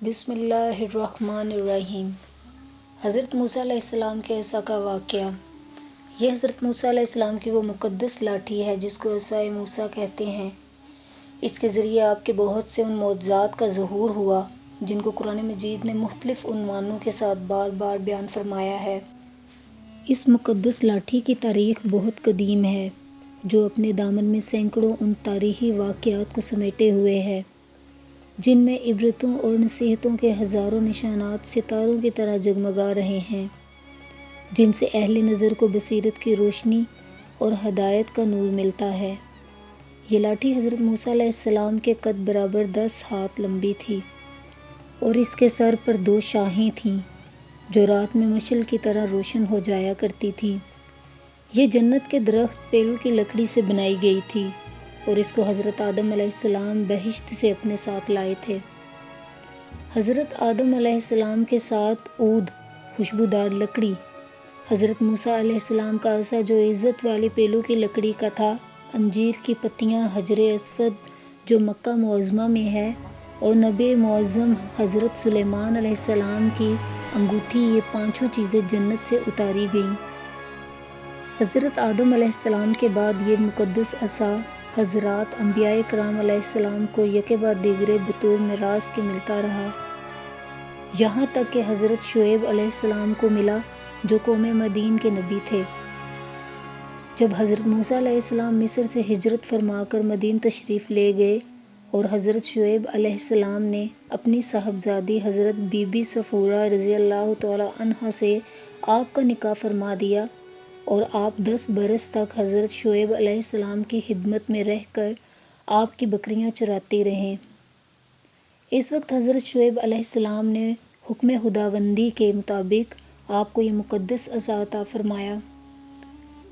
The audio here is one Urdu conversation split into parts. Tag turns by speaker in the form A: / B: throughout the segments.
A: بسم اللہ الرحمن الرحیم۔ حضرت موسیٰ علیہ السلام کے عصا کا واقعہ۔ یہ حضرت موسیٰ علیہ السلام کی وہ مقدس لاٹھی ہے جس کو عصائے موسیٰ کہتے ہیں۔ اس کے ذریعے آپ کے بہت سے ان معجزات کا ظہور ہوا جن کو قرآن مجید نے مختلف عنوانوں کے ساتھ بار بار بیان فرمایا ہے۔ اس مقدس لاٹھی کی تاریخ بہت قدیم ہے جو اپنے دامن میں سینکڑوں ان تاریخی واقعات کو سمیٹے ہوئے ہے جن میں عبرتوں اور نصیحتوں کے ہزاروں نشانات ستاروں کی طرح جگمگا رہے ہیں، جن سے اہل نظر کو بصیرت کی روشنی اور ہدایت کا نور ملتا ہے۔ یہ لاٹھی حضرت موسیٰ علیہ السلام کے قد برابر 10 ہاتھ لمبی تھی اور اس کے سر پر 2 شاخیں تھیں جو رات میں مشعل کی طرح روشن ہو جایا کرتی تھیں۔ یہ جنت کے درخت پیلو کی لکڑی سے بنائی گئی تھی اور اس کو حضرت آدم علیہ السلام بہشت سے اپنے ساتھ لائے تھے۔ حضرت آدم علیہ السلام کے ساتھ عود، خوشبودار لکڑی، حضرت موسیٰ علیہ السلام کا عصا جو عزت والی پیلو کی لکڑی کا تھا، انجیر کی پتیاں، حجر اسود جو مکہ معظمہ میں ہے، اور نبی معظم حضرت سلیمان علیہ السلام کی انگوٹھی، یہ 5 چیزیں جنت سے اتاری گئیں۔ حضرت آدم علیہ السلام کے بعد یہ مقدس عصا حضرات انبیاء کرام علیہ السلام کو یکے بعد دیگرے بطور میراث کے ملتا رہا، یہاں تک کہ حضرت شعیب علیہ السلام کو ملا جو قوم مدین کے نبی تھے۔ جب حضرت موسیٰ علیہ السلام مصر سے ہجرت فرما کر مدین تشریف لے گئے اور حضرت شعیب علیہ السلام نے اپنی صاحبزادی حضرت بی بی صفورہ رضی اللہ تعالیٰ عنہا سے آپ کا نکاح فرما دیا اور آپ 10 برس تک حضرت شعیب علیہ السلام کی خدمت میں رہ کر آپ کی بکریاں چراتے رہے۔ اس وقت حضرت شعیب علیہ السلام نے حکم خداوندی کے مطابق آپ کو یہ مقدس عصا عطا فرمایا۔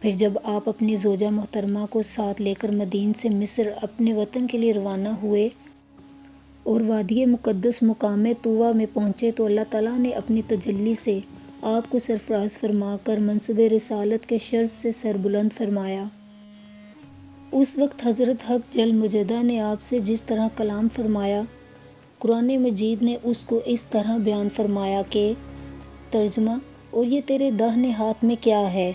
A: پھر جب آپ اپنی زوجہ محترمہ کو ساتھ لے کر مدین سے مصر اپنے وطن کے لیے روانہ ہوئے اور وادی مقدس مقام طویٰ میں پہنچے تو اللہ تعالیٰ نے اپنی تجلی سے آپ کو سرفراز فرما کر منصب رسالت کے شرف سے سربلند فرمایا۔ اس وقت حضرت حق جل مجدہ نے آپ سے جس طرح کلام فرمایا، قرآن مجید نے اس کو اس طرح بیان فرمایا کہ ترجمہ: اور یہ تیرے داہنے ہاتھ میں کیا ہے؟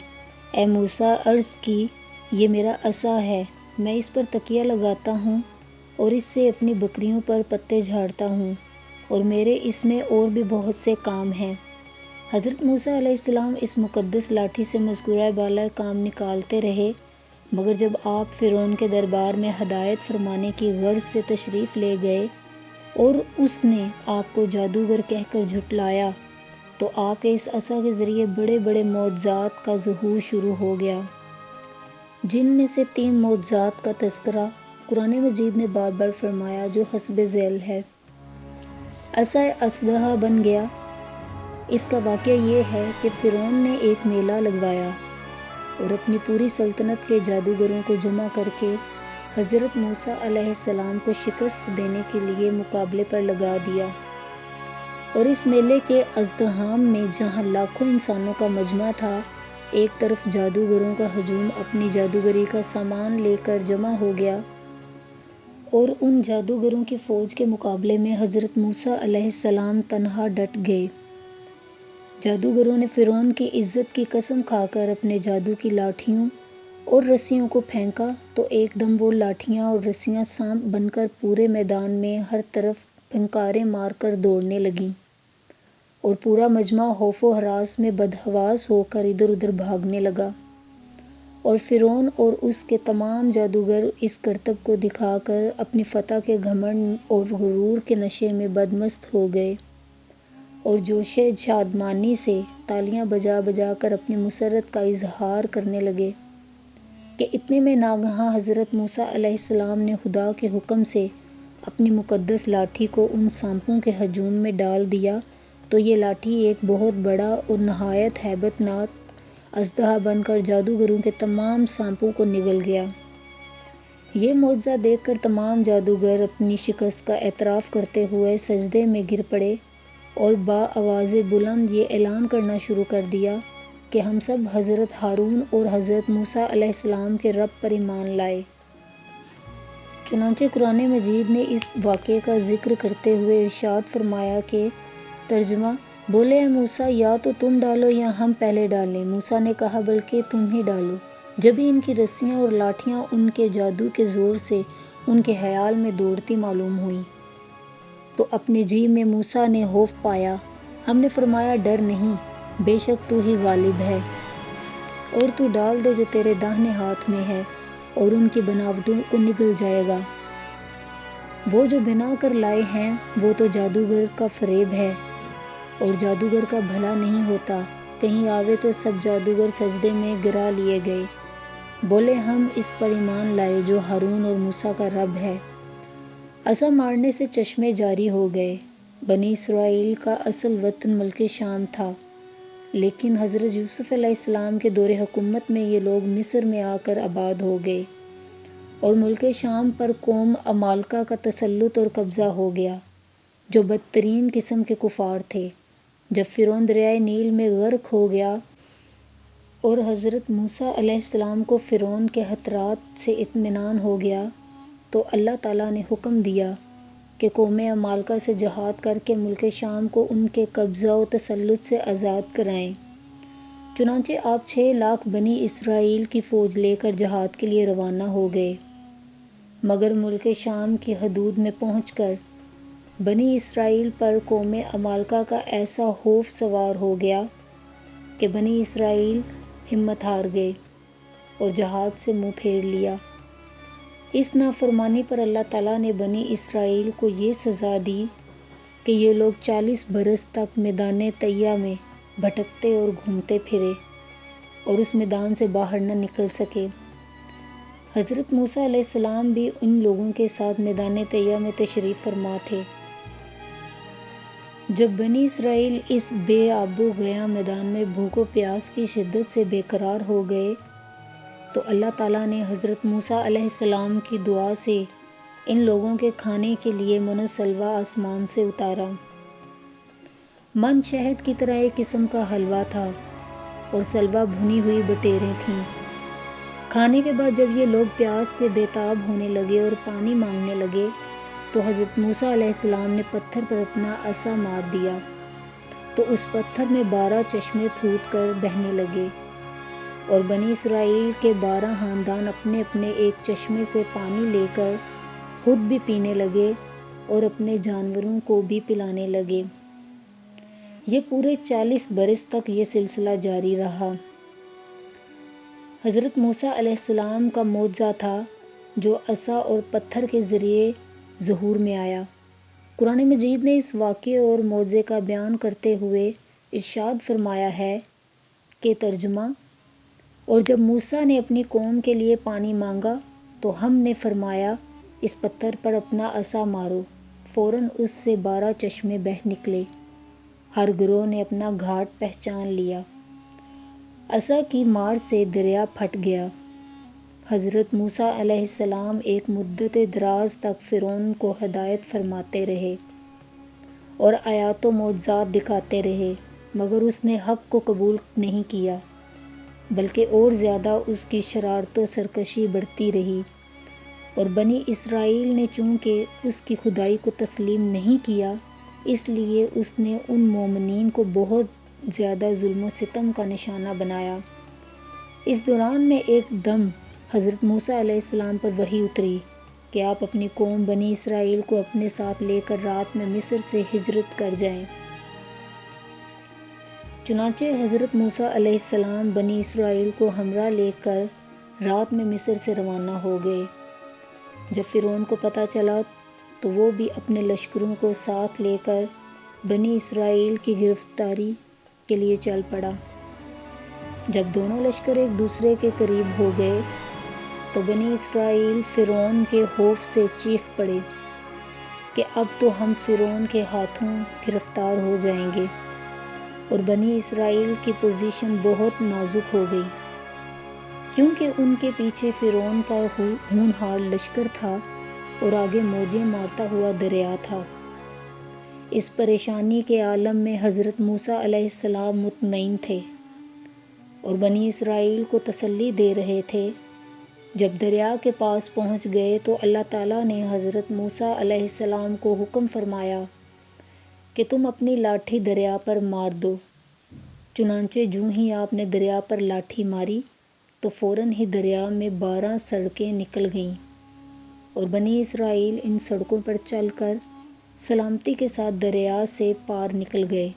A: اے موسیٰ عرض کی، یہ میرا عصا ہے، میں اس پر تکیہ لگاتا ہوں اور اس سے اپنی بکریوں پر پتے جھاڑتا ہوں، اور میرے اس میں اور بھی بہت سے کام ہیں۔ حضرت موسیٰ علیہ السلام اس مقدس لاٹھی سے مذکورہ بالا کام نکالتے رہے، مگر جب آپ فرعون کے دربار میں ہدایت فرمانے کی غرض سے تشریف لے گئے اور اس نے آپ کو جادوگر کہہ کر جھٹلایا تو آپ کے اس عصا کے ذریعے بڑے بڑے معجزات کا ظہور شروع ہو گیا، جن میں سے 3 معجزات کا تذکرہ قرآن مجید نے بار بار فرمایا جو حسب ذیل ہے۔ عصا اژدہا بن گیا۔ اس کا واقعہ یہ ہے کہ فرعون نے ایک میلہ لگوایا اور اپنی پوری سلطنت کے جادوگروں کو جمع کر کے حضرت موسیٰ علیہ السلام کو شکست دینے کے لیے مقابلے پر لگا دیا، اور اس میلے کے ازدحام میں جہاں لاکھوں انسانوں کا مجمع تھا، ایک طرف جادوگروں کا ہجوم اپنی جادوگری کا سامان لے کر جمع ہو گیا اور ان جادوگروں کی فوج کے مقابلے میں حضرت موسیٰ علیہ السلام تنہا ڈٹ گئے۔ جادوگروں نے فرعون کی عزت کی قسم کھا کر اپنے جادو کی لاٹھیوں اور رسیوں کو پھینکا تو ایک دم وہ لاٹھیاں اور رسیاں سانپ بن کر پورے میدان میں ہر طرف پھنکاریں مار کر دوڑنے لگیں، اور پورا مجمع خوف و ہراس میں بدحواس ہو کر ادھر ادھر بھاگنے لگا، اور فرعون اور اس کے تمام جادوگر اس کرتب کو دکھا کر اپنی فتح کے گھمنڈ اور غرور کے نشے میں بدمست ہو گئے اور جوش شادمانی سے تالیاں بجا بجا کر اپنی مسرت کا اظہار کرنے لگے کہ اتنے میں ناگہاں حضرت موسیٰ علیہ السلام نے خدا کے حکم سے اپنی مقدس لاٹھی کو ان سانپوں کے ہجوم میں ڈال دیا تو یہ لاٹھی ایک بہت بڑا اور نہایت ہیبت ناک اژدہا بن کر جادوگروں کے تمام سانپوں کو نگل گیا۔ یہ معجزہ دیکھ کر تمام جادوگر اپنی شکست کا اعتراف کرتے ہوئے سجدے میں گر پڑے اور بآواز بلند یہ اعلان کرنا شروع کر دیا کہ ہم سب حضرت ہارون اور حضرت موسیٰ علیہ السلام کے رب پر ایمان لائے۔ چنانچہ قرآن مجید نے اس واقعے کا ذکر کرتے ہوئے ارشاد فرمایا کہ ترجمہ: بولے اے موسیٰ، یا تو تم ڈالو یا ہم پہلے ڈالیں۔ موسیٰ نے کہا بلکہ تم ہی ڈالو۔ جب ہی ان کی رسیاں اور لاٹھیاں ان کے جادو کے زور سے ان کے خیال میں دوڑتی معلوم ہوئیں تو اپنے جی میں موسیٰ نے خوف پایا۔ ہم نے فرمایا ڈر نہیں، بے شک تو ہی غالب ہے، اور تو ڈال دے جو تیرے داہنے ہاتھ میں ہے اور ان کی بناوٹوں کو نگل جائے گا۔ وہ جو بنا کر لائے ہیں وہ تو جادوگر کا فریب ہے، اور جادوگر کا بھلا نہیں ہوتا۔ کہیں آوے تو سب جادوگر سجدے میں گرا لیے گئے۔ بولے ہم اس پر ایمان لائے جو ہارون اور موسیٰ کا رب ہے۔ عصا مارنے سے چشمے جاری ہو گئے۔ بنی اسرائیل کا اصل وطن ملک شام تھا، لیکن حضرت یوسف علیہ السلام کے دور حکومت میں یہ لوگ مصر میں آ کر آباد ہو گئے، اور ملک شام پر قوم عمالقہ کا تسلط اور قبضہ ہو گیا، جو بدترین قسم کے کفار تھے۔ جب فرعون دریائے نیل میں غرق ہو گیا اور حضرت موسیٰ علیہ السلام کو فرعون کے خطرات سے اطمینان ہو گیا تو اللہ تعالیٰ نے حکم دیا کہ قوم عمالقہ سے جہاد کر کے ملک شام کو ان کے قبضہ و تسلط سے آزاد کرائیں۔ چنانچہ آپ 6 لاکھ بنی اسرائیل کی فوج لے کر جہاد کے لیے روانہ ہو گئے، مگر ملک شام کی حدود میں پہنچ کر بنی اسرائیل پر قوم عمالقہ کا ایسا خوف سوار ہو گیا کہ بنی اسرائیل ہمت ہار گئے اور جہاد سے منہ پھیر لیا۔ اس نافرمانی پر اللہ تعالیٰ نے بنی اسرائیل کو یہ سزا دی کہ یہ لوگ 40 برس تک میدان طیہ میں بھٹکتے اور گھومتے پھرے اور اس میدان سے باہر نہ نکل سکے۔ حضرت موسیٰ علیہ السلام بھی ان لوگوں کے ساتھ میدان طیہ میں تشریف فرما تھے۔ جب بنی اسرائیل اس بے آب و گیا میدان میں بھوک و پیاس کی شدت سے بے قرار ہو گئے تو اللہ تعالیٰ نے حضرت موسیٰ علیہ السلام کی دعا سے ان لوگوں کے کھانے کے لیے من و سلوہ آسمان سے اتارا۔ من شہد کی طرح ایک قسم کا حلوہ تھا اور سلوہ بھنی ہوئی بٹیریں تھیں۔ کھانے کے بعد جب یہ لوگ پیاس سے بے تاب ہونے لگے اور پانی مانگنے لگے تو حضرت موسیٰ علیہ السلام نے پتھر پر اپنا عصا مار دیا تو اس پتھر میں 12 چشمے پھوٹ کر بہنے لگے، اور بنی اسرائیل کے 12 خاندان اپنے اپنے ایک چشمے سے پانی لے کر خود بھی پینے لگے اور اپنے جانوروں کو بھی پلانے لگے۔ یہ پورے 40 برس تک یہ سلسلہ جاری رہا۔ حضرت موسیٰ علیہ السلام کا معجزہ تھا جو عصا اور پتھر کے ذریعے ظہور میں آیا۔ قرآن مجید نے اس واقعے اور معجزے کا بیان کرتے ہوئے ارشاد فرمایا ہے کہ ترجمہ: اور جب موسیٰ نے اپنی قوم کے لیے پانی مانگا تو ہم نے فرمایا اس پتھر پر اپنا عصا مارو، فوراً اس سے 12 چشمے بہہ نکلے، ہر گروہ نے اپنا گھاٹ پہچان لیا۔ عصا کی مار سے دریا پھٹ گیا۔ حضرت موسیٰ علیہ السلام ایک مدت دراز تک فرعون کو ہدایت فرماتے رہے اور آیات و معجزات دکھاتے رہے، مگر اس نے حق کو قبول نہیں کیا، بلکہ اور زیادہ اس کی شرارت و سرکشی بڑھتی رہی، اور بنی اسرائیل نے چونکہ اس کی خدائی کو تسلیم نہیں کیا، اس لیے اس نے ان مومنین کو بہت زیادہ ظلم و ستم کا نشانہ بنایا۔ اس دوران میں ایک دم حضرت موسیٰ علیہ السلام پر وحی اتری کہ آپ اپنی قوم بنی اسرائیل کو اپنے ساتھ لے کر رات میں مصر سے ہجرت کر جائیں۔ چنانچہ حضرت موسیٰ علیہ السلام بنی اسرائیل کو ہمراہ لے کر رات میں مصر سے روانہ ہو گئے۔ جب فرعون کو پتہ چلا تو وہ بھی اپنے لشکروں کو ساتھ لے کر بنی اسرائیل کی گرفتاری کے لیے چل پڑا۔ جب دونوں لشکر ایک دوسرے کے قریب ہو گئے تو بنی اسرائیل فرعون کے خوف سے چیخ پڑے کہ اب تو ہم فرعون کے ہاتھوں گرفتار ہو جائیں گے، اور بنی اسرائیل کی پوزیشن بہت نازک ہو گئی، کیونکہ ان کے پیچھے فرعون کا ہونہار لشکر تھا اور آگے موجیں مارتا ہوا دریا تھا۔ اس پریشانی کے عالم میں حضرت موسیٰ علیہ السلام مطمئن تھے اور بنی اسرائیل کو تسلی دے رہے تھے جب دریا کے پاس پہنچ گئے تو اللہ تعالیٰ نے حضرت موسیٰ علیہ السلام کو حکم فرمایا کہ تم اپنی لاٹھی دریا پر مار دو۔ چنانچہ جوں ہی آپ نے دریا پر لاٹھی ماری تو فوراً ہی دریا میں 12 سڑکیں نکل گئیں اور بنی اسرائیل ان سڑکوں پر چل کر سلامتی کے ساتھ دریا سے پار نکل گئے۔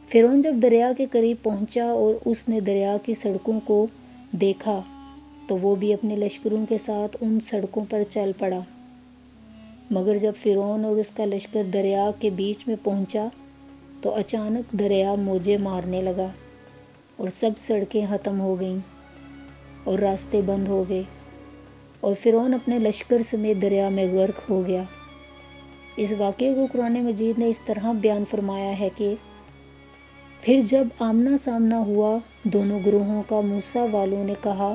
A: فرعون جب دریا کے قریب پہنچا اور اس نے دریا کی سڑکوں کو دیکھا تو وہ بھی اپنے لشکروں کے ساتھ ان سڑکوں پر چل پڑا، مگر جب فرعون اور اس کا لشکر دریا کے بیچ میں پہنچا تو اچانک دریا موجیں مارنے لگا اور سب سڑکیں ختم ہو گئیں اور راستے بند ہو گئے اور فرعون اپنے لشکر سمیت دریا میں غرق ہو گیا۔ اس واقعے کو قرآن مجید نے اس طرح بیان فرمایا ہے کہ پھر جب آمنا سامنا ہوا دونوں گروہوں کا، موسیٰ والوں نے کہا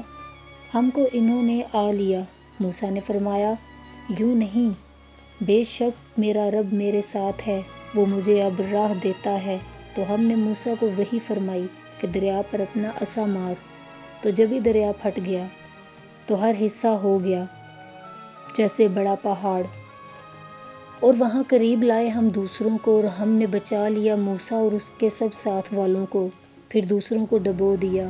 A: ہم کو انہوں نے آ لیا۔ موسیٰ نے فرمایا یوں نہیں، بے شک میرا رب میرے ساتھ ہے، وہ مجھے اب راہ دیتا ہے۔ تو ہم نے موسیٰ کو وحی فرمائی کہ دریا پر اپنا عصا مار، تو جب ہی دریا پھٹ گیا تو ہر حصہ ہو گیا جیسے بڑا پہاڑ، اور وہاں قریب لائے ہم دوسروں کو اور ہم نے بچا لیا موسیٰ اور اس کے سب ساتھ والوں کو، پھر دوسروں کو ڈبو دیا،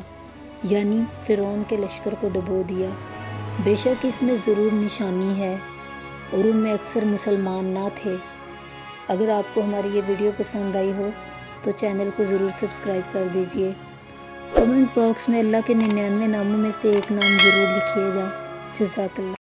A: یعنی فرعون کے لشکر کو ڈبو دیا۔ بے شک اس میں ضرور نشانی ہے اور ان میں اکثر مسلمان نہ تھے۔ اگر آپ کو ہماری یہ ویڈیو پسند آئی ہو تو چینل کو ضرور سبسکرائب کر دیجئے۔ کمنٹ باکس میں اللہ کے 99 ناموں میں سے ایک نام ضرور لکھیے گا۔ جزاک اللہ۔